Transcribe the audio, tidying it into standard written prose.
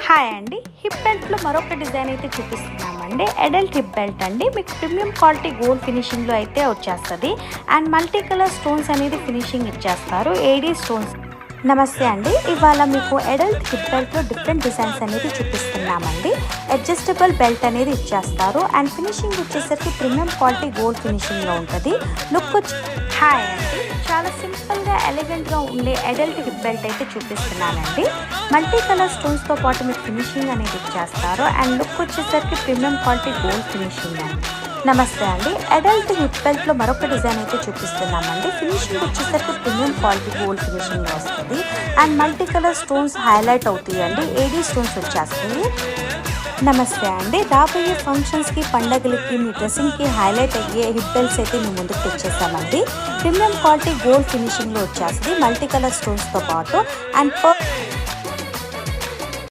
Hi అండి, hip బెల్ట్లో మరొక design అయితే చూపిస్తున్నామండి. అడల్ట్ హిప్ బెల్ట్ అండి. మీకు ప్రీమియం క్వాలిటీ గోల్డ్ ఫినిషింగ్లో అయితే వచ్చేస్తుంది. అండ్ మల్టీ కలర్ స్టోన్స్ అనేది ఫినిషింగ్ ఇచ్చేస్తారు, ఏడీ స్టోన్స్. నమస్తే అండి, ఇవాళ మీకు అడల్ట్ హిప్ బెల్ట్లో డిఫరెంట్ డిజైన్స్ అనేది చూపిస్తున్నామండి. అడ్జస్టబుల్ బెల్ట్ అనేది ఇచ్చేస్తారు. అండ్ ఫినిషింగ్ వచ్చేసరికి ప్రీమియం క్వాలిటీ గోల్డ్ ఫినిషింగ్లో ఉంటుంది. లుక్ హాయ్ అండి, చాలా సింపుల్గా ఎలిగెంట్గా ఉండే అడల్ట్ హిప్ బెల్ట్ అయితే చూపిస్తున్నానండి. మల్టీ కలర్ స్టోన్స్తో పాటు మీకు ఫినిషింగ్ అనేది ఇచ్చేస్తారు. అండ్ లుక్ వచ్చేసరికి ప్రీమియం క్వాలిటీ గోల్డ్ ఫినిషింగ్ అండి. నమస్తే అండి, అడల్ట్ హిప్ బెల్ట్లో మరొక డిజైన్ అయితే చూపిస్తున్నామండి. ఫినిషింగ్ వచ్చేసరికి ప్రీమియం క్వాలిటీ గోల్డ్ ఫినిషింగ్ వస్తుంది. And multi colour stones highlight అవుతాయి అండి, ఏడీ స్టోన్స్ వచ్చేస్తాయి. నమస్తే అండి, రాబోయే ఫంక్షన్స్కి, పండగలకి, మీ డ్రెస్సింగ్కి హైలైట్ అయ్యే హిప్ బెల్ట్స్ అయితే మేము ముందుకు తెచ్చేసామండి. ప్రీమియం క్వాలిటీ గోల్డ్ ఫినిషింగ్లో వచ్చేస్తుంది, మల్టీ కలర్ స్టోన్స్తో పాటు. అండ్